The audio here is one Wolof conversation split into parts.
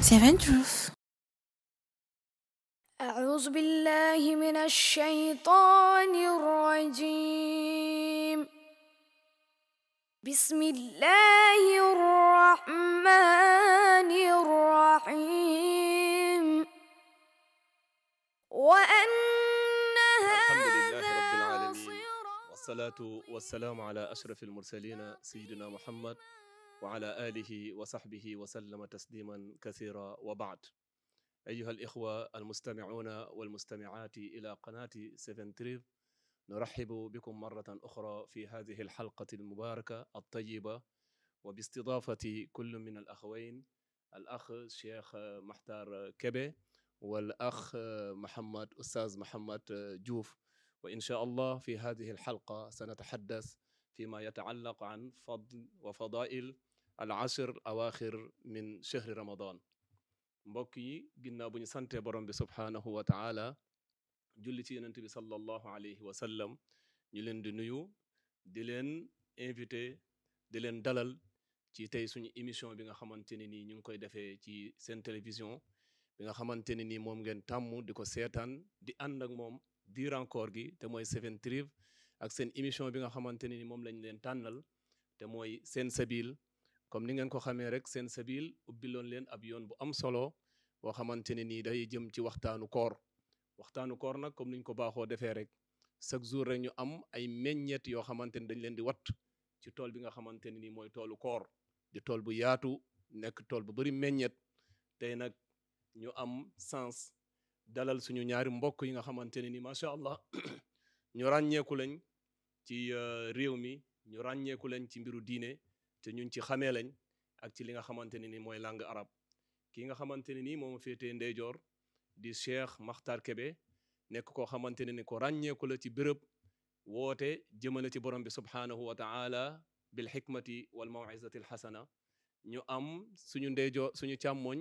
Seven Truth. أعوذ بالله من الشيطان الرجيم. بسم الله الرحمن الرحيم. وأن الحمد لله هذا رب العالمين صراط والصلاة والسلام على أشرف المرسلين سيدنا محمد وعلى آله وصحبه وسلم تسليما كثيرا وبعد. أيها الإخوة المستمعون والمستمعات إلى قناة سيفن تريف، نرحب بكم مرة أخرى في هذه الحلقة المباركة الطيبة، وباستضافة كل من الأخوين الأخ الشيخ محتار كبي والأخ محمد أستاذ محمد جوف. وإن شاء الله في هذه الحلقة سنتحدث فيما يتعلق عن فضل وفضائل العشر أواخر من شهر رمضان. mbokk yi ginnaaw bu ñu sante borom bi subhaanahu wa taala julli ci yonent bi sallallahu alayhi wa sallam, ñu leen di nuyu, di leen invité, di leen dalal ci tey suñu émission bi nga xamante ne nii ñu ngi koy defee ci seen télévision bi nga xamante ne nii moom ngeen tàmm di ko seetaan di ànd ak moom durant koor gi, te mooy Seven Truth, ak seen émission bi nga xamante ne ni moom lañ leen tànnal te mooy Sen Sabil. comme ni ngeen ko xamee rek Sen Sabil ubbiloon leen ab yoon bu am solo boo xamante ne nii day jëm ci waxtaanu koor. waxtaanu koor nag comme niñ ko baaxoo defee rek chaque jour rek ñu am ay meññeet yoo xamante ni dañ leen di watt ci tool bi nga xamante ne nii mooy toolu koor, di tool bu yaatu, nekk tool bu bari meññeet. tey nag ñu am sens dalal suñu ñaari mbokk yi nga xamante ne nii macha allah ñu ràññeeku lañ ci réew mi, ñu ràññeeku lañ ci mbiru diine, te ñun ci xamee lañ ak ci li nga xamante ne nii mooy langue arabe. ki nga xamante ne nii moom féetee ndeyjoor di Cheikh Makhtar Kébé, nekk koo xamante ne ni ko ràññeeku la ci béréb woote jëmale ci borom bi subhaanahu wa taala bil xikmati wal mawizati al xasana. ñu am suñu ndeyjoor suñu càmmoñ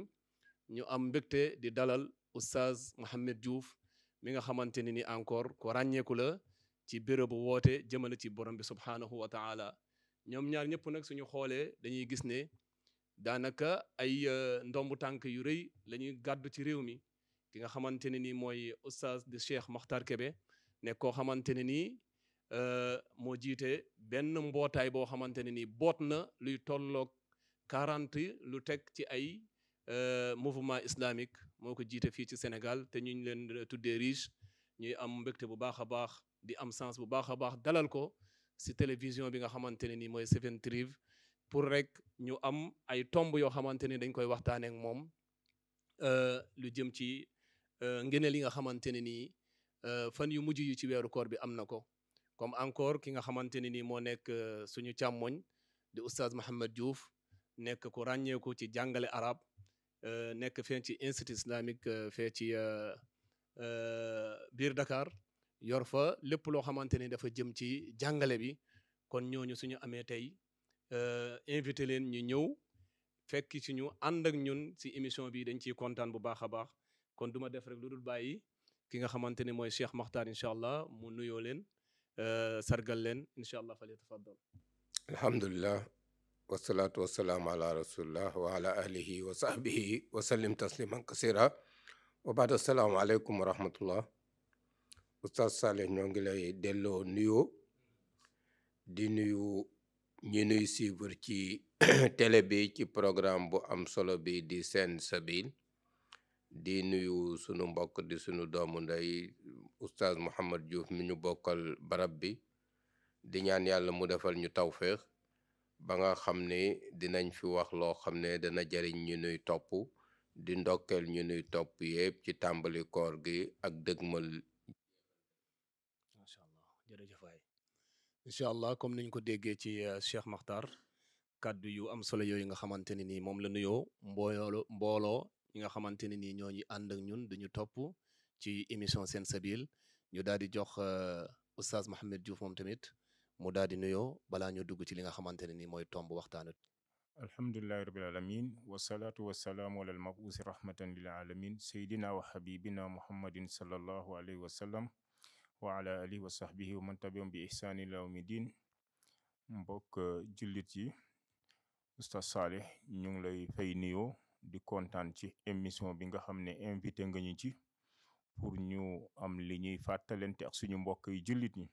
ñu am mbégte di dalal oustaz Mohamed Diouf mi nga xamante ne ni encore ko ràññeeku la ci bérébu woote jëmale ci borom bi subhaanahu wa taala. ñoom ñaar ñëpp nag suñu xoolee dañuy gis ne daanaka ay ndombu tànk yu rëy la ñuy gàddu ci réew mi. ki nga xamante ne nii mooy oustaz de Cheikh Makhtar Kébé nekk koo xamante ne nii moo jiite benn mbootaay boo xamante ne nii boot na luy tolloog 40 lu teg ci ay mouvement islamique, moo ko jiite fii ci Sénégal te ñu leen tuddee riche. ñuy am mbégte bu baax a baax di am sens bu baax a baax dalal ko si télévision bi nga xamante ne nii mooy Seven Truth, pour rek ñu am ay tomb yoo xamante ni dañ koy waxtaanee ak moom lu jëm ci ngëneel yi nga xamante ne nii fan yu mujj yu ci weeru koor bi am na ko. comme encore ki nga xamante ne nii moo nekk suñu càmmoñ di oustaz Mohamed Diouf, nekk ku ràññeeku ci jàngale arab, nekk fee ci institut islamique fee ci biir Dakar, yor fa lépp loo xamante ni dafa jëm ci jàngale bi. kon ñooñu suñu amee tey invité leen ñu ñëw fekk ci ñu ànd ak ñun ci émission bi, dañ ciy kontaan bu baax a baax. kon duma def rek lu dul bàyyi ki nga xamante ne mooy Cheikh Makhtar incha allah mu nuyoo leen sargal leen incha allah fal yatafaddal. alhamdulillah wasalaatu wasalaamu ala rasulillah wa ala alihi wa sahbihi wa sallim tasliman kasira wa baad assalaamu aleykum wa rahmatullah. oustaz Saleh ñoo ngi lay delloo nuyoo, di nuyu ñi nuy suivre ci télé bi ci programme bu am solo bi di Sen Sabil, di nuyu sunu mbokk di sunu doomu ndey oustaz Mohamed Diouf mi ñu bokkal barab bi, di ñaan yàlla mu defal ñu tawféex ba nga xam ne dinañ fi wax loo xam ne dana jariñ ñu nuy topp, di ndokkeel ñu nuy topp yépp ci tàmbali koor gi ak dëgmal. macha allah jërëjëf waay. incha allah comme niñ ko déggee ci Cheikh Makhtar, kàddu yu am solo yooyu nga xamante ne nii moom la nuyoo mbooloo ñi nga xamante ne nii ñoo ñu ànd ak ñun duñu topp ci émission Sen Sabil. ñu daal di jox oustaz Mohamed Diouf moom tamit mu daal di nuyoo balaa ñu dugg ci li nga xamante ne nii mooy tomb waxtaanu. alhamdulillahi rabbil alamin wasalaatu wasalaamu ala almabuusi rahmatan lil alamin seydina wa habibina muhammadin sallallahu alayhi wa sallam wa ala alihi wa sahbihi wa man tabi'ahum bi ihsani ila yawmi din. mbokk jullit yi, oustaz Saleh ñu ngi lay fay nuyoo di kontaan ci émission bi nga xam ne invité nga ñu ci pour ñu am li ñuy fàttalante ak suñu mbokk yi jullit ñi.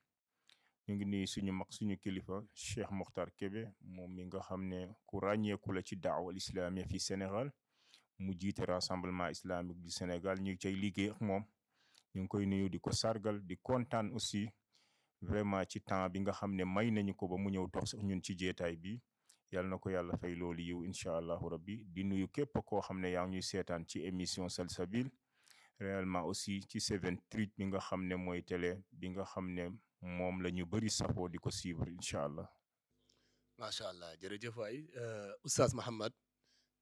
ñu ngi nuyu suñu mag suñu kilifa Cheikh Mokhtar Kébé moom mi nga xam ne ku ràññeeku la ci daawal islamia fi Sénégal mu jiite rassemblement islamique du Sénégal ñu ngi cay liggéey ak moom. ñu ngi koy nuyu di ko sargal di kontaan aussi vraiment ci temps bi nga xam ne may nañu ko ba mu ñëw toog sax ñun ci jeetaay bi yàlla na ko yàlla fay loolu yiw incha allahu rabbi. di nuyu képp koo xam ne yaa ngi ñuy seetaan ci émission Salsabil réellement aussi ci 7 Street bi nga xam ne mooy télé bi nga xam ne moom la ñu bëri safoo di ko suivre incha allah. macha allah jërëjëf waay oustaz Mahamad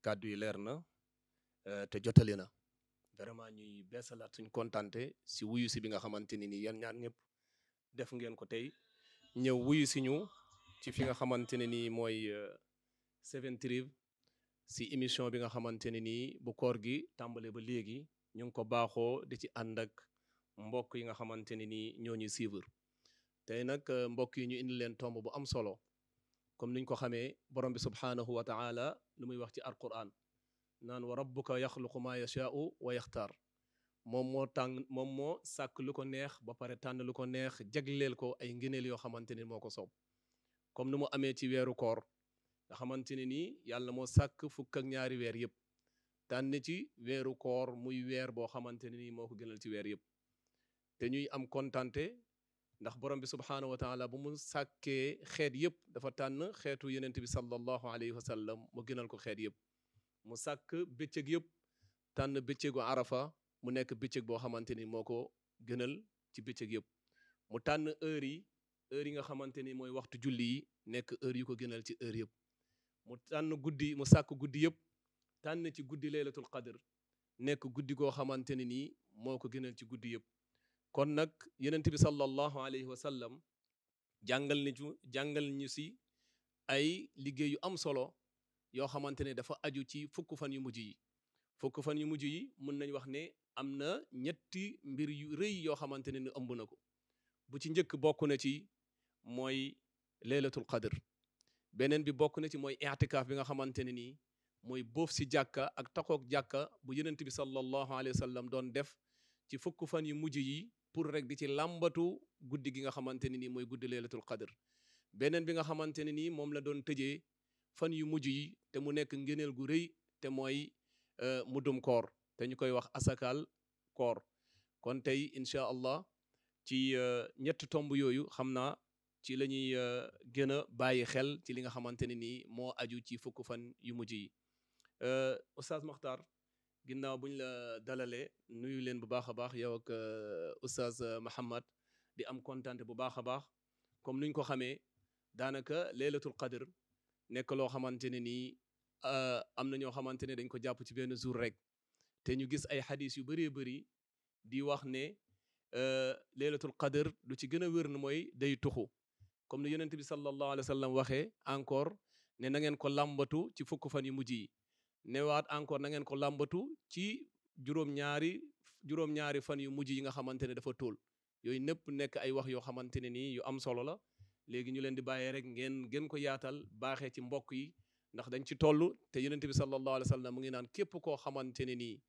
kàddu yi leer na te jotali na vraiment ñuy beesalaat suñ kontante si wuyu si bi nga xamante ni nii yan ñaar ñëpp def ngeen ko tey ñëw wuyu si ñu ci fi nga xamante ne nii mooy 7 Street si émission bi nga xamante ne nii bu koor gi tàmbale ba léegi ñu ngi ko baaxoo di ci ànd ak mbokk yi nga xamante ne nii ñoo ñuy suivre tey nag mbokk yi ñu indi leen tomb bu am solo comme niñ ko xamee borom bi subhaanahu wa taala lu muy wax ci alquran naan wa rabbuka yaxluqu ma yashaau wa yaxtaar moom moo sàkk lu ko neex ba pare tànn lu ko neex jagleel ko ay ngëneel yoo xamante ni moo ko soob comme ni mu amee ci weeru koor nga xamante ne nii yàlla moo sàkk fukk ak ñaari weer yëpp tànn ci weeru koor muy weer boo xamante ne nii moo ko gënal ci weer yëpp te ñuy am kontante ndax borom bi subhaanahu wa taala bu mu sàkkee xeet yëpp dafa tànn xeetu yenent bi sallallahu alayhi wa sallam mu gënal ko xeet yëpp mu sàkk bëccëg yëpp tànn bëccëgu arafa mu nekk bëccëg boo xamante ni moo ko gënal ci bëccëg yëpp mu tànn heure yi nga xamante ni mooy waxtu julli yi nekk heure yu ko gënal ci heure yëpp mu tànn guddi mu sàkk guddi yëpp tànn ci guddi laylatul qadr nekk guddi goo xamante ne nii moo ko gënal ci guddi yëpp kon nag yenent bi sallallahu alayhi wa sallam jàngal ñu si ay liggéey yu am solo yoo xamante ne dafa aju ci fukk fan yu mujj yi mën nañ wax ne am na ñetti mbir yu rëy yoo xamante ne ni ëmb na ko bu ci njëkk bokk na ci mooy laylatul qadr beneen bi bokk na ci mooy i'tikaaf bi nga xamante ne nii mooy boof si jàkka ak taxoog jàkka bu yenent bi sallallahu alayhi wa sallam doon def ci fukk fan yu mujj yi pour rek di ci làmbatu guddi gi nga xamante ne nii mooy guddi laylatul qadr beneen bi nga xamante ne nii moom la doon tëjee fan yu mujj yi te mu nekk ngëneel gu rëy te mooy muddum koor te ñu koy wax asakal koor kon tey incha allah ci ñett tomb yooyu xam naa ci la ñuy gën a bàyyi xel ci li nga xamante ne nii moo aju ci fukk fan yu mujj yi oustaz Makhtar ginnaaw buñ la dalalee nuyu leen bu baax a baax yow ak oustaz Mahamad di am kontante bu baax a baax comme nuñ ko xamee daanaka laylatul qadr nekk loo xamante ne nii am na ñoo xamante ne dañ ko jàpp ci benn jour rek te ñu gis ay xadis yu bëree bëri di wax ne laylatul qadr lu ci gën a wér na mooy day tuxu comme ni yonent bi sallallahu alayhi wa sallam waxee encore ne na ngeen ko làmbatu ci fukk fan yu mujj yi newaat encore na ngeen ko làmbatu ci juróom-ñaari fan yu mujj yi nga xamante ne dafa tóol yooyu népp nekk ay wax yoo xamante ne nii yu am solo la léegi ñu leen di bàyyee rek ngeen gën ko yaatal baaxee ci mbokk yi ndax dañ ci toll te yonent bi sallallahu alayhi wa sallam mu ngi naan képp koo xamante ne nii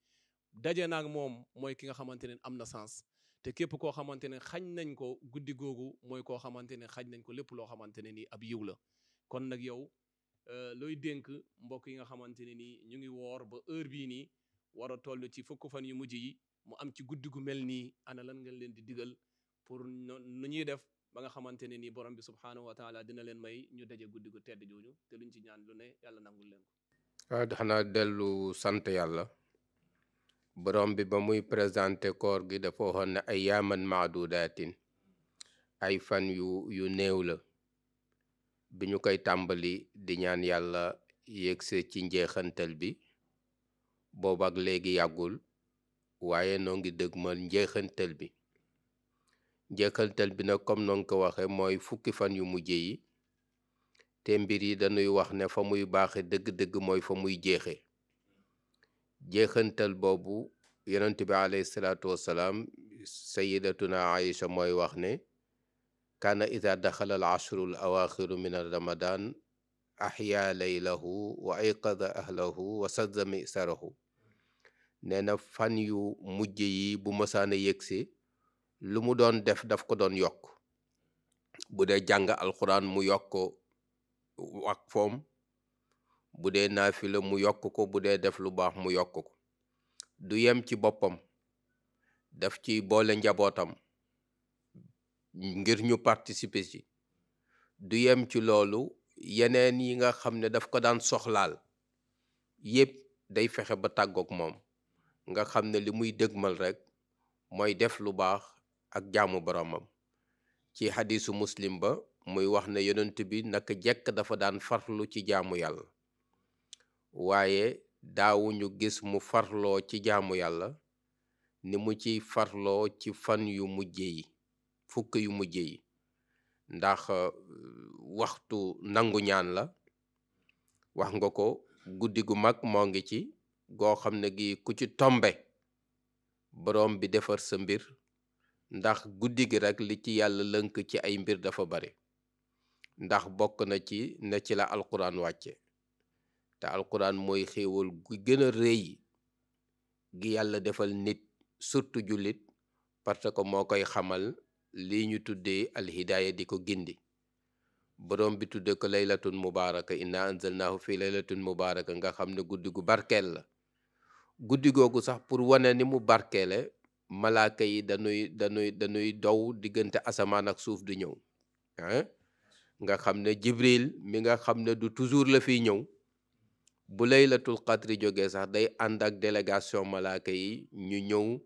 daje naag moom mooy ki nga xamante ne am na sens te képp koo xamante ne xañ nañ ko guddi googu mooy koo xamante ne xañ nañ ko lépp loo xamante ne nii ab yiw la kon nag yow looy dénk mbokk yi nga xamante ne nii ñu ngi woor ba heure bii nii war a toll ci fukk fan yu mujj yi mu am ci guddi gu mel nii ana lan nga leen di digal pour nu ñuy def ba nga xamante ne nii borom bi subhaanahu wa taala dina leen may ñu daje guddi gu tedd jooju te luñ ci ñaan lu ne yàlla nangul leen ko. waaw xanaa dellu sant yàlla borom bi ba muy présenté koor gi dafa waxoon ne ay yaaman maadudaatin ay fan yu néew la bi ñu koy tàmbali di ñaan yàlla yegse ci njeexantal bi boobu ak léegi yàggul waaye noo ngi dëgmal njeexantal bi nag comme noonu ko waxe mooy fukki fan yu mujj yi te mbir yi dañuy wax ne fa muy baaxe dëgg-dëgg mooy fa muy jeexe jeexantal boobu yonent bi alayhi salaatu wassalaam sayidatuna Aïcha mooy wax ne kaana ida daxala al ashru al awaxiru min ramadan ahya laylahu wa ayqada ahlahu wa sadda misarahu. nee na fan yu mujj yi bu mësaana yëgsi lu mu doon def daf ko doon yokk. bu dee jàng alxuraan mu yokk waqfoom, bu dee naafila mu yokk ko, bu dee def lu baax mu yokk ko. du yem ci boppam, daf ci boole njabootam ngir ñu participer ci. du yem ci loolu, yeneen yi nga xam ne daf ko daan soxlaal yépp day fexe ba tàggook moom, nga xam ne li muy dëgmal rekk mooy def lu baax ak jaamu boromam. ci xadiisu muslim ba muy wax ne yonent bi naka jekk dafa daan farlu ci jaamu yàlla, waaye daawuñu gis mu farloo ci jaamu yàlla ni mu ci farloo ci fan yu mujje yi, fukk yu mujje yi. ndax waxtu nangu ñaan la, wax nga ko, guddi gu mag moo ngi ci goo xam ne gi ku ci tombe borom bi defar sa mbir. ndax guddi gi rekk li ci yàlla lënk ci ay mbir dafa bare. ndax bokk na ci ne ci la alquran wàcce, te alquran mooy xéewal gu gën a rëy gi yàlla defal nit, surtout jullit, parce que moo koy xamal lii ñu tuddee alhidaaya, di ko gindi. borom bi tudde ko laylatun mubaaraka, inna anzalnaahu fi laylatun mubaaraka, nga xam ne guddi gu barkeel la. guddi googu sax pour wane ni mu barkeele, malaaka yi dañuy dow diggante asamaan ak suuf di ñëw. nga xam ne jibril mi nga xam ne du toujours la fiy ñëw, bu laylatul qadri jógee sax day ànd ak délégation malaaka yi ñu ñëw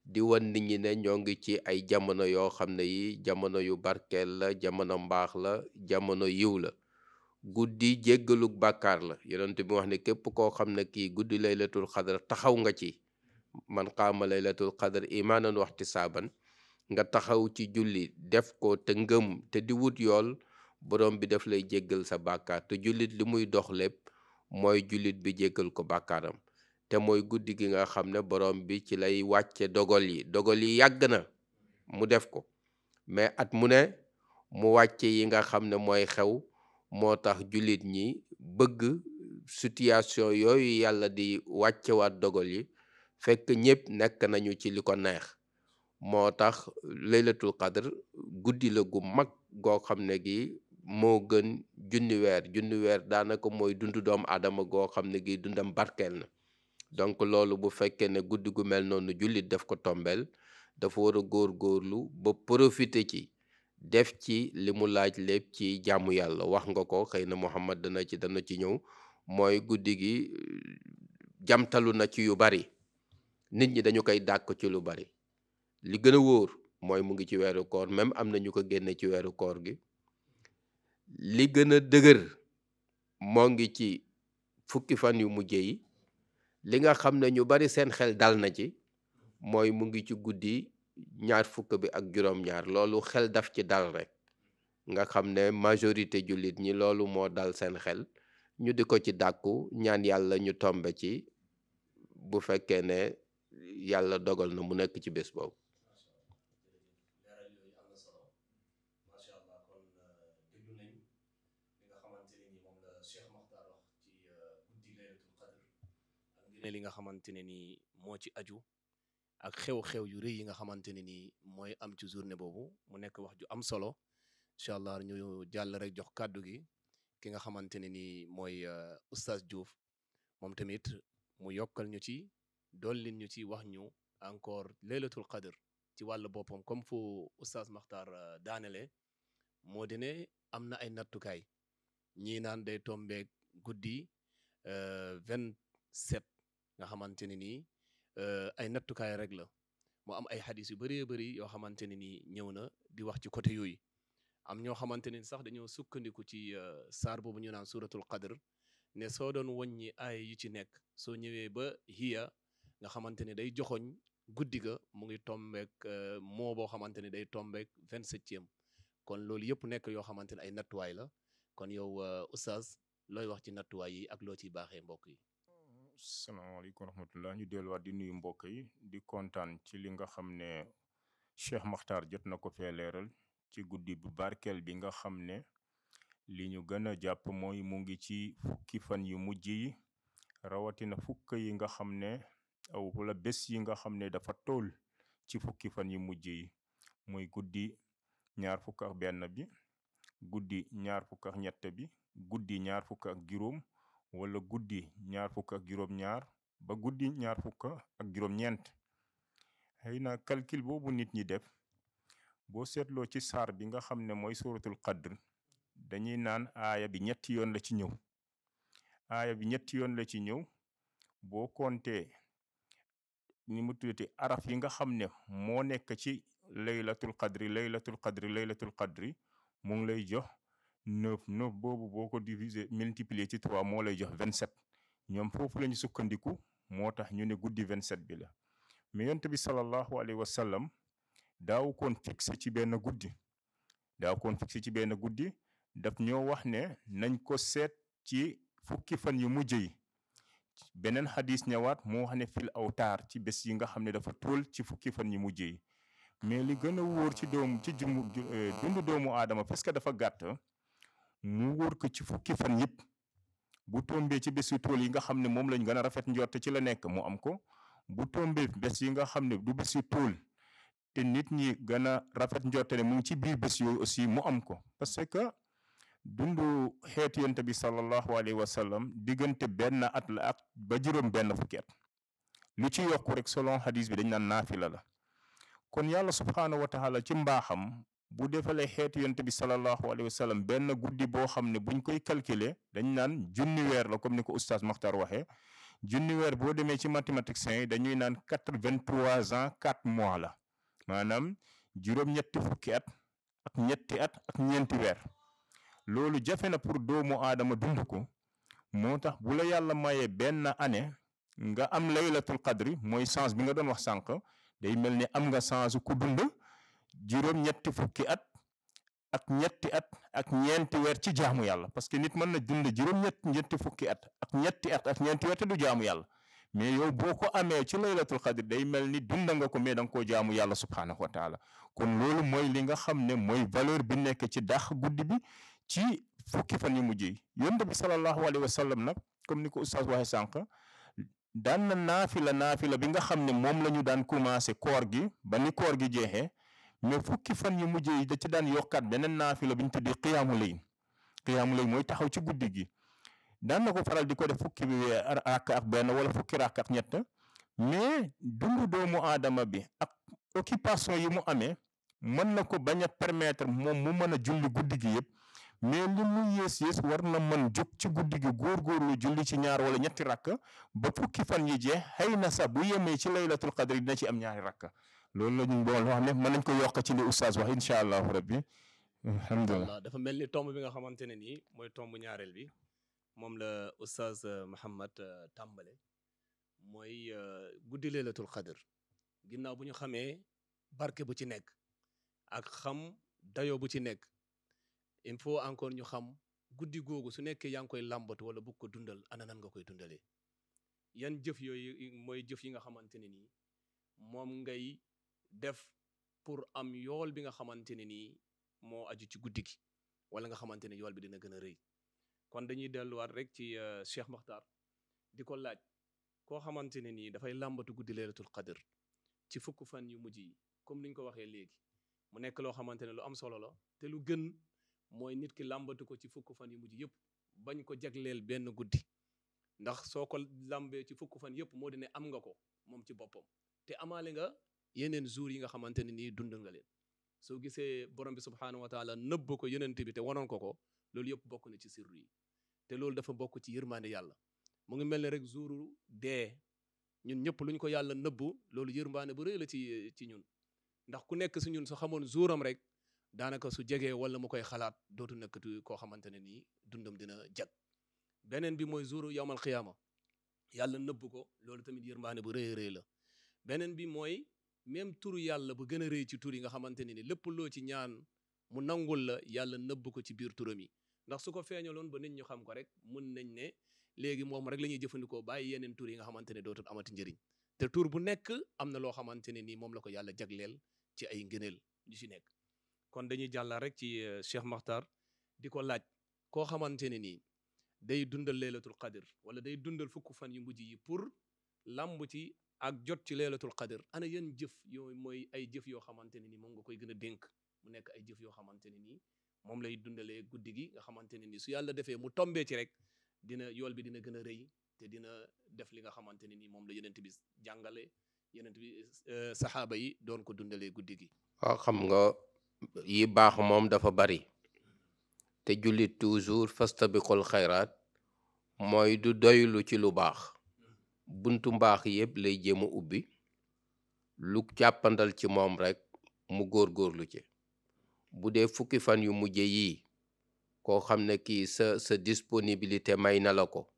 di wan nit ñi ne ñoo ngi ci ay jamono yoo xam ne yi jamono yu barkeel la, jamono mbaax la, jamono yiw la. guddi jéggaluk bàkkaar la. yonent bi wax ne képp koo xam ne kii guddi laylatul qadr taxaw nga ci, man qaama laylatul qadr imaanan waxtisaaban, nga taxaw ci julli def ko te ngëm te di wut yool, borom bi daf lay jéggal sa bàkkaar. te jullit li muy dox lépp mooy jullit bi jéggal ko bàkkaaram. te mooy guddi gi nga xam ne borom bi ci lay wàcce dogal yi yàgg na mu def ko, mais at mu ne mu wàcce yi nga xam ne mooy xew. moo tax jullit ñi bëgg situation yooyu yàlla di wàccewaat dogal yi fekk ñépp nekk nañu ci li ko neex. moo tax laylatul qadr guddi la gu mag goo xam ne gi moo gën junni weer daanaka mooy dundu doomu aadama goo xam ne gi dundam barkeel na. donc loolu bu fekkee ne guddi gu mel noonu jullit daf ko tombeel, dafa war a góorgóorlu ba profiter ci, def ci li mu laaj lépp ci jàmmu yàlla. wax nga ko, xëy na Muhammad dana ci ñëw, mooy guddi gi jamtalu na ci yu bari, nit ñi dañu koy dàkk ci lu bari. li gën a wóor mooy mu ngi ci weeru koor, même am na ñu ko génne ci weeru koor gi. li gën a dëgër moo ngi ci fukki fan yu mujje yi. li nga xam ne ñu bari seen xel dal na ci mooy mu ngi ci guddi ñaar fukk bi ak juróom-ñaar. loolu xel daf ci dal rek, nga xam ne majorité jullit ñi loolu moo dal seen xel, ñu di ko ci dàkku, ñaan yàlla ñu tombe ci, bu fekkee ne yàlla dogal na mu nekk ci bés boobu. li nga xamante ne ni moo ci aju ak xew-xew yu rëy yi nga xamante ne ni mooy am ci journée boobu, mu nekk wax ju am solo. incha allah ñu jàll rek jox kàddu gi ki nga xamante ne ni mooy oustaz Diouf, moom tamit mu yokkal ñu ci, dollin ñu ci, wax ñu encore laylatul qadr ci wàllu boppam. comme fu oustaz Makhtar daanele, moo di ne am na ay nattukaay, ñii naan day tombeeg guddi 27 nga xamante ne nii ay nattukaay rek la. mu am ay xadis yu bëree bëri yoo xamante ne nii ñëw na di wax ci côté yooyu. am ñoo xamante ne sax dañoo sukkandiku ci saar boobu ñu naan suratul qadr, ne soo doon wàññi aay yu ci nekk, soo ñëwee ba hiya nga xamante ne day joxoñ guddi ga, mu ngi tombeek moo boo xamante ne day tombeek 27e. kon loolu yëpp nekk yoo xamante ne ay nattuwaay la. kon yow oustaz, looy wax ci nattuwaay yi ak loo ciy baaxee mbokk yi. salaamaaleykum wa rahmatullah. ñu delluwaat di nuyu mbokk yi, di kontaan ci li nga xam ne Cheikh Makhtar jot na ko fee leeral ci guddi bu barkeel bi nga xam ne li ñu gën a jàpp mooy mu ngi ci fukki fan yu mujj yi rawatina fukk yi nga xam ne wala bés yi nga xam ne dafa tool ci fukki fan yu mujj yi muy guddi ñaar fukk ak benn bi, guddi ñaar fukk ak ñett bi, guddi ñaar fukk ak juróom wala guddi ñaar fukk ak juróom-ñaar ba guddi ñaar fukk ak juróom-ñeent. xëy na calcul boobu nit ñi def boo seetloo ci saar bi nga xam ne mooy suratul qadr dañuy naan aaya bi ñetti yoon la ci ñëw. aaya bi ñetti yoon la ci ñëw boo compté ni mu tuddati araf yi nga xam ne moo nekk ci laylatul qadri mu ngi lay jox 9 boobu boo ko diviser multiplier ci 3 moo lay jox 27. ñoom foofu la ñu sukkandiku moo tax ñu ne guddi 27 bi la. mais yonent bi sallallahu alayhi wa sallam daaw koon fixé ci benn guddi daf ñoo wax ne nañ ko seet ci fukki fan yu mujj yi. beneen xadis ñëwaat moo wax ne fil awtaar ci bés yi nga xam ne dafa tool ci fukki fan yu mujj yi. mais li gën a wóor ci dundu doomu aadama parce que dafa gàtt mu wóor ko ci fukki fan yëpp bu tombee ci bésu tool yi nga xam ne moom lañ gën a rafet njort ci la nekk mu am ko. bu tombee bés yi nga xam ne du bésu tool te nit ñi gën a rafet njort ne mu ngi ci biir bés yooyu aussi mu am ko. parce que dundu xeetu yonent bi sallallahu alayhi wa sallam diggante benn at la ak ba juróom benn fukki at lu ci yokku rek selon hadis bi dañ naan naafila la. kon yàlla subhaanahu wa taala ci mbaaxam bu defalee xeetu yonent bi sallallahu alayhi wa sallam benn guddi boo xam ne buñ koy calculer dañ naan junni weer la comme ni ko oustaz Makhtar waxee. junni weer boo demee ci mathématiciens yi dañuy naan 83 ans 4 mois la maanaam juróom-ñetti fukki at ak ñetti at ak ñeenti weer. loolu jafe na pour doomu aadama dund ko moo tax bu la yàlla mayee benn année nga am laylatul qadri mooy chance bi nga doon wax sànq day mel ni am nga chance ku dund juróom-ñetti fukki at ak ñetti at ak ñeenti weer ci jaamu yàlla. parce que nit mën na dund juróom-ñetti fukki at ak ñetti at ak ñeenti weer te du jaamu yàlla mais yow boo ko amee ci laylatul qadri day mel ni dund nga ko mais da nga koo jaamu yàlla subhaanahu wa taala. kon loolu mooy li nga xam ne mooy valeur bi nekk ci dàq guddi bi ci fukki fan yu mujj yi. yonent bi sallallahu alayhi wa sallam nag comme ni ko oustaz waxee sànq daan na naafila bi nga xam ne moom la ñu daan commencé koor gi ba ni koor gi jeexee mais fukki fan yu mujj yi da ci daan yokkaat beneen naafila bi ñu tuddee qiyaamu layl mooy taxaw ci guddi gi. daan na ko faral di ko def fukki rakk ak benn wala fukki rakk ak ñett mais dundu doomu aadama bi ak occupation yi mu amee mën na ko bañ a permettre moom mu mën a julli guddi gi yëpp. mais li mu yées war na mën jóg ci guddi gi góorgóorlu julli ci ñaar wala ñetti rakk ba fukki fan yi jeex xëy na sax bu yemee ci laylatul qadri dina ci am ñaari rakk. loolu la ñu doon wax ne mën nañ ko yokk ci li oustaz wax incha allahu rabbi. alhamdulilah dafa mel ni tomb bi nga xamante ne nii mooy tomb ñaareel bi moom la oustaz Mouhammad tàmbale mooy guddi laylatul qadr. ginnaaw bu ñu xamee barke bu ci nekk ak xam dayo bu ci nekk. il faut encore ñu xam guddi googu su nekkee yaa ngi koy làmbatu wala bëgg ko dundal ana nan nga koy dundalee yan jëf yooyu mooy jëf yi nga xamante ne nii moom ngay def pour am yool bi nga xamante ne nii moo aju ci guddi gi wala nga xamante ne yool bi dina gën a rëy. kon dañuy delluwaat rek ci Cheikh Makhtar di ko laaj koo xamante ne nii dafay làmbatu guddi laylatul qadr ci fukk fan yu mujj yi comme niñ ko waxee léegi mu nekk loo xamante ne lu am solo la te lu gën mooy nit ki làmbatu ko ci fukk fan yu mujj yëpp bañ ko jagleel benn guddi ndax soo ko làmbee ci fukk fan yëpp moo di ne am nga ko moom ci boppam te amaale nga yeneen jours yi nga xamante ne nii dund nga leen soo gisee borom bi subhaanahu wa taala nëbb ko yeneen bi te wanoon ko loolu yëpp bokk na ci sirru yi te loolu dafa bokk ci yërmande yàlla mu ngi mel ne rek jouru dee ñun ñëpp luñ ko yàlla nëbbu loolu yërmande bu rëy la ci ñun ndax ku nekk si ñun su xamoon jouram rek daanaka su jegee wala mu koy xalaat dootu nekkatu koo xamante ne nii dundam dina jag. beneen bi mooy jouru yawmal xiyaama yàlla nëbb ko loolu tamit yërmande bu rëy rëy la. beneen bi mooy même turu yàlla bu gën a rëy ci tur yi nga xamante ne ni lépp loo ci ñaan mu nangul la yàlla nëbb ko ci biir turam yi ndax su ko feeñaloon ba nit ñu xam ko rek mun nañ ne léegi moom rek la ñuy jëfandikoo bàyyi yeneen tur yi nga xamante ne dootul amati njëriñ te tur bu nekk am na loo xamante ne nii moom la ko yàlla jagleel ci ay ngëneel yu ci nekk. kon dañuy jàllal rek ci Cheikh Makhtar di ko laaj koo xamante ne nii day dundal laylatul qadr wala day dundal fukk fan yu mujj yi pour lamb ci ak jot ci laylatul qadr ana yan jëf yooyu mooy ay jëf yoo xamante ne ni moom nga koy gën a dénk mu nekk ay jëf yoo xamante ne nii moom lay dundalee guddi gi nga xamante ne ni su yàlla defee mu tombee ci rek dina yool bi dina gën a rëy te dina def li nga xamante ne ni moom la yenent bi jàngale yenent bi saxaaba yi doon ko dundalee guddi gi. waaw xam nga yi baax moom dafa bari te jullit toujours fastabiqul xayraat mooy du doylu ci lu baax buntu mbaax yëpp lay jéem a ubbi lu jàppandal ci moom rek mu góorgóorlu ci bu dee fukki fan yu mujje yii koo xam ne kii sa disponibilité may na la ko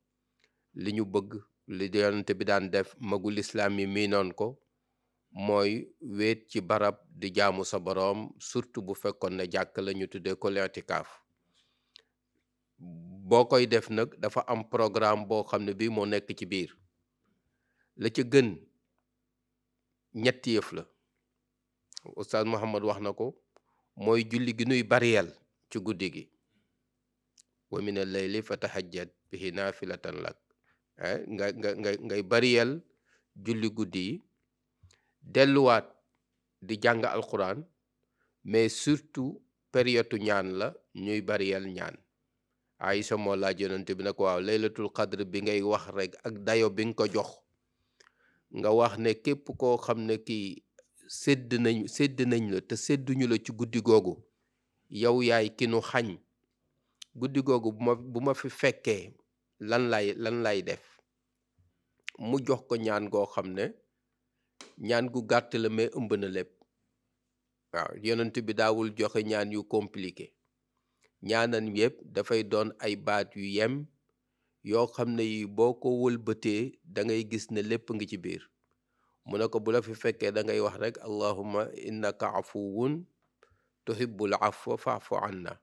li ñu bëgg li yonent bi daan def magul islaam yi miinoon ko mooy wéet ci barab di jaamu sa boroom surtout bu fekkoon ne jàkk la ñu tuddee ko l'intikaaf boo koy def nag dafa am programme boo xam ne bii moo nekk ci biir la ca gën ñetti yëf la Oustaz Muhammad wax na ko mooy julli gi nuy bariyal ci guddi gi wa min al-layli fatahajjad bihi naafilatan lak ngay bariyal julli guddi yi delluwaat di jàng alquran mais surtout période ñaan la ñuy bariyal ñaan Aïcha moo laaj yonent bi nag waaw laylatul qadr bi ngay wax rek ak dayo bi nga ko jox nga wax ne képp koo xam ne kii sédd nañ la te sédduñu la ci guddi googu yow yaay ki nu xañ guddi googu bu ma fi fekkee lan lay def mu jox ko ñaan goo xam ne ñaan gu gàtt la mais ëmb na lépp waaw yonent bi daawul joxe ñaan yu compliqué ñaanan yépp dafay doon ay baat yu yem yoo xam ne yi boo ko wëlbatee da ngay gis ne lépp ngi ci biir mu ne ko bu la fi fekkee da ngay wax rek allahumma innaka afuwun tuhibbul afwa fa'fu anna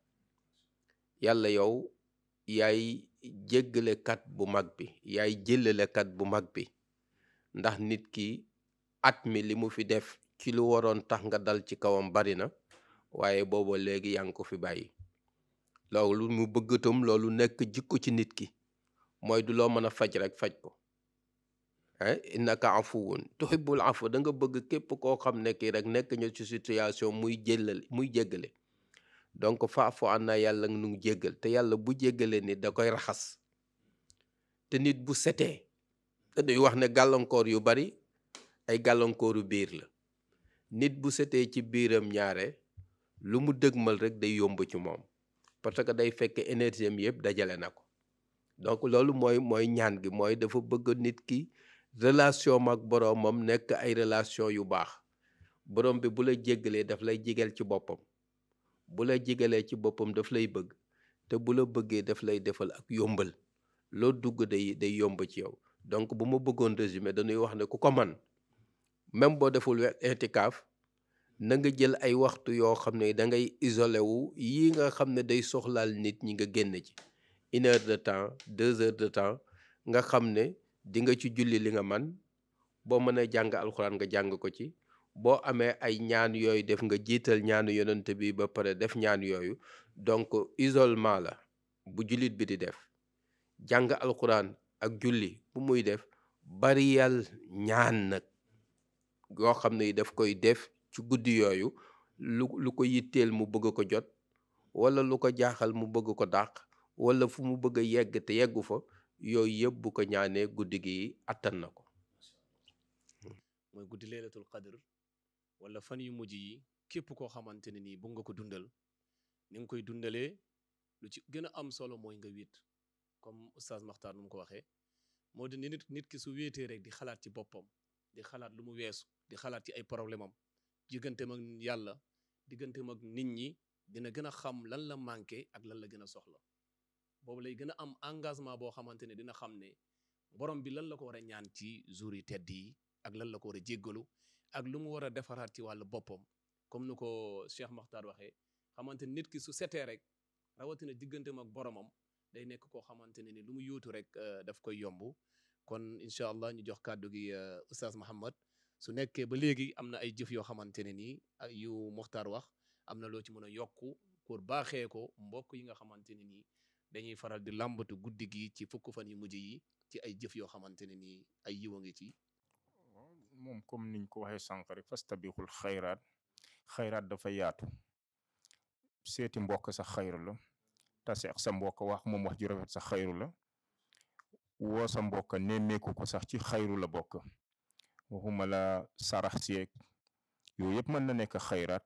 yàlla yow yaay jéggalekat bu mag bi yaay jëllalekat bu mag bi ndax nit ki at mi li mu fi def ci lu waroon tax nga dal ci kawam bari na waaye booba léegi yaa ngi ko fi bàyyi loolu mu bëggatam loolu nekk jikko ci nit ki mooy du loo mën a faj rek faj ko innaka afuwun tuhibbul afwa da nga bëgg képp koo xam ne kii rek nekk ñu ci situation muy jéggale donc faafu anna yàlla nu jéggal te yàlla bu jéggale nit da koy raxas te nit bu setee dañuy wax ne gàllankoor yu bari ay gàllankooru biir la nit bu setee ci biiram ñaare lu mu dëgmal rek day yomb ci moom parce que day fekk énergie am yëpp dajale na ko donc loolu mooy ñaan gi mooy dafa bëgg nit ki relation ak boroomam nekk ay relation yu baax boroom bi bu la jéggalee daf lay jigal ci boppam bu la jigalee ci boppam daf lay bëgg te bu la bëggee daf lay defal ak yombal loo dugg day yomb ci yow donc bu ma bëggoon résumé dañuy wax ne ku ko man même boo deful intikaaf na nga jël ay waxtu yoo xam ne da ngay isolé wu yi nga xam ne day soxlaal nit ñi nga génn ci 1 heure de temps 2 heures de temps nga xam ne di nga ci julli li nga man boo mënee jàng alxuraan nga jàng ko ci boo amee ay ñaan yooyu def nga jiital ñaanu yonent bi ba pare def ñaan yooyu donc isolement la bu jullit bi di def jàng alxuraan ak julli bu muy def bariyal ñaan nag yoo xam ne daf koy def ci guddi yooyu lu ko yitteel mu bëgg ko jot wala lu ko jaaxal mu bëgg ko dàq wala fu mu bëgg a yegg te yeggu fa yooyu yëpp bu ko ñaanee guddi gi attan na ko mooy guddi laylatul qadr wala fan yu mujj yi képp koo xamante ne nii bu nga ko dundal ni nga koy dundalee lu ci gën a am solo mooy nga wéet comme oustaz Makhtar nu mu ko waxee moo di nit ki su wéetee rek di xalaat ci boppam di xalaat lu mu weesu di xalaat ci ay problème am digganteem ak yàlla digganteem ak nit ñi dina gën a xam lan la manqué ak lan la gën a soxla boobu lay gën a am engagement boo xamante ne dina xam ne borom bi lan la ko war a ñaan ci jour yi tedd yi ak lan la ko war a jéggalu ak lu mu war a defaraat ci wàllu boppam comme ni ko Cheikh Makhtar waxee xamante nit ki su setee rek rawatina digganteem ak boromam day nekk koo xamante ne ni lu mu yóotu rek daf koy yomb kon incha allah ñu jox kàddu gi oustaz Muhammad su nekkee ba léegi am na ay jëf yoo xamante ne nii yu Makhtar wax am na loo ci mën a yokku pour baaxee ko mbokk yi nga xamante ne nii dañuy faral di làmbatu guddi gi ci fukk fan yu mujj yi ci ay jëf yoo xamante ne nii ay yiwa ngi ci. moom comme niñ ko waxee sànq rek fastabiqul xayraat dafa yaatu. seeti mbokk sax xayru la, tase ak sa mbokk wax moom wax ju rafet sax xayru la, woo sa mbokk nemmeeku ko sax ci xayru la bokk. waxuma la sarax seeg yooyu yëpp mën na nekk xayraat.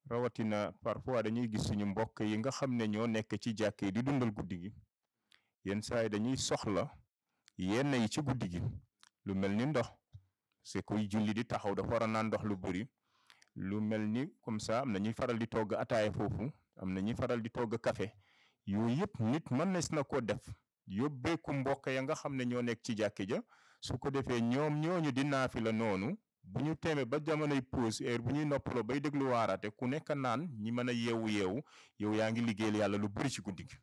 rawatina parfois dañuy gis suñu mbokk yi nga xam ne ñoo nekk ci jàkkee di dundal guddi gi, yenn saa yi dañuy soxla yenn yi ci guddi gi, lu mel ni ndox, c'est kuy julli di taxaw dafa war a naan ndox lu bëri. lu mel ni comme ça am na ñuy faral di togg ataaya foofu, am na ñuy faral di togg café. yooyu yëpp nit mën na ko def yóbbeeku mbokk ya nga xam ne ñoo nekk ci jàkki ja, su ko defee ñoom ñooñu di naafi la noonu. bu ñu teemee ba jamonoy pause heure bu ñuy noppaloo bay déglu waaraate ku nekk naan ñi mën a yeewu yow yaa ngi liggéeyal yàlla lu bëri ci guddi gi.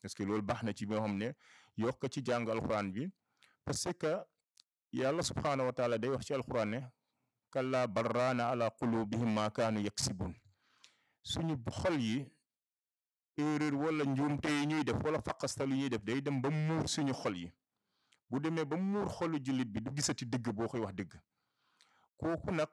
parce que loolu baax na ci boo xam ne yokk ci jàng alxuraan bi, parce que yàlla subhaanahu wa taala day wax ci alxuraan ne kalla barraana ala qulubihim ma kaanu yaksibun. suñu xol yi erreur wala njuumte yi ñuy def wala faqastalu ñuy def day dem ba muur suñu xol yi. bu demee ba muur xolu jullit bi du gisati dëgg boo koy wax dëgg. kooku nag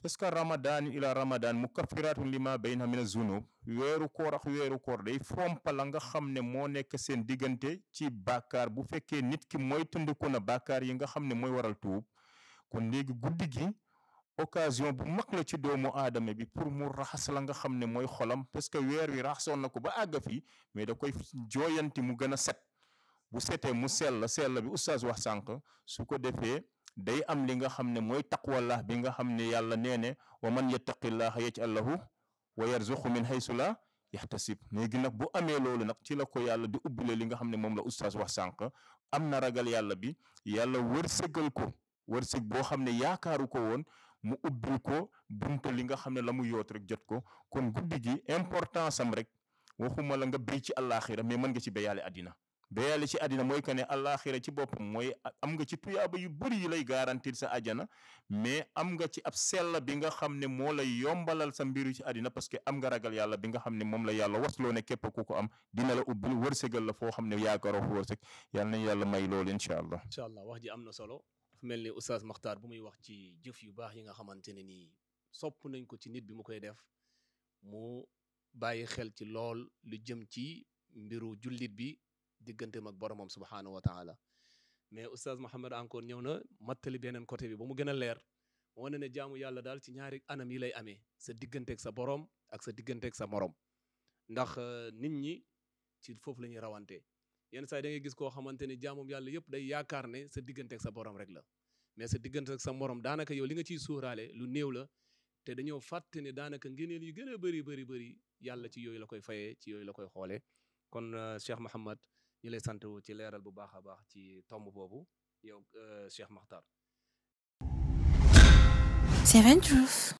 parce que ramadan ila ramadan mukaffiratun lima bayna min az-zunub, weeru koor ak weeru koor day fompa la nga xam ne moo nekk seen diggante ci bàkkaar bu fekkee nit ki mooy tundiku na bàkkaar yi nga xam ne mooy waral tuub. kon léegi guddi gi occasion bu mag la ci doomu aadama bi pour mu raxas la nga xam ne mooy xolam, parce que weer wi raxasoon na ko ba àgg fii mais da koy jooyanti mu gën a set. bu setee mu sell bi oustaz wax sànq, su ko defee day am li nga xam ne mooy taqwallah bi nga xam ne yàlla nee ne wa man yattaqillaha yaj'al lahu wa yarzuqhu min haysu la yahtasib. léegi nag bu amee loolu nag ci la ko yàlla di ubbile li nga xam ne moom la oustaz wax sànq. am na ragal yàlla bi, yàlla wërsëgal ko wërsëg boo xam ne yaakaaru ko woon, mu ubbil ko bunte li nga xam ne la mu yoot rek jot ko. kon guddi gi importance am rek waxuma la nga béy ci àllaaxira, mais mën nga ci béyaale àddina. béyale ci àddina mooy que ne àllaaxira ci boppam mooy am nga ci tuyaaba yu bëri yu lay garantir sa àjjana, mais am nga ci ab sell bi nga xam ne moo lay yombalal sa mbiru ci àddina, parce que am nga ragal yàlla bi nga xam ne moom la yàlla wasloo ne képp ku ko am dina la ubbil wërsëgal la foo xam ne yaakaaroo fa wërsëg. yàlla nañ yàlla may loolu incha allah. incha allah wax ji am na solo. dafa mel ni oustaz Makhtar bu muy wax ci jëf yu baax yi nga xamante ne nii sopp nañ ko ci nit bi mu koy def, mu bàyyi xel ci lool lu jëm ci mbiru jullit bi digganteem ak boromam subhaanahu wa taala. mais oustaz Mouhamed encore ñëw na mattali beneen côté bi ba mu gën a leer, wane ne jaamu yàlla daal ci ñaari anam yi lay amee, sa digganteeg sa borom ak sa digganteeg sa morom. ndax nit ñi ci foofu la ñuy rawante. yenn saa yi da ngay gis koo xamante ne jaamum yàlla yëpp day yaakaar ne sa digganteeg sa borom rek la, mais sa digganteeg sa morom daanaka yow li nga ciy suuraale lu néew la. te dañoo fàtte ne daanaka ngëneel yu gën a bëri yàlla ci yooyu la koy fayee, ci yooyu la koy xoolee. kon Cheikh Mouhamed ñu lay sant ci leeral bu baax a baax ci tomb boobu yow Cheikh Makhtar. Seven Truth.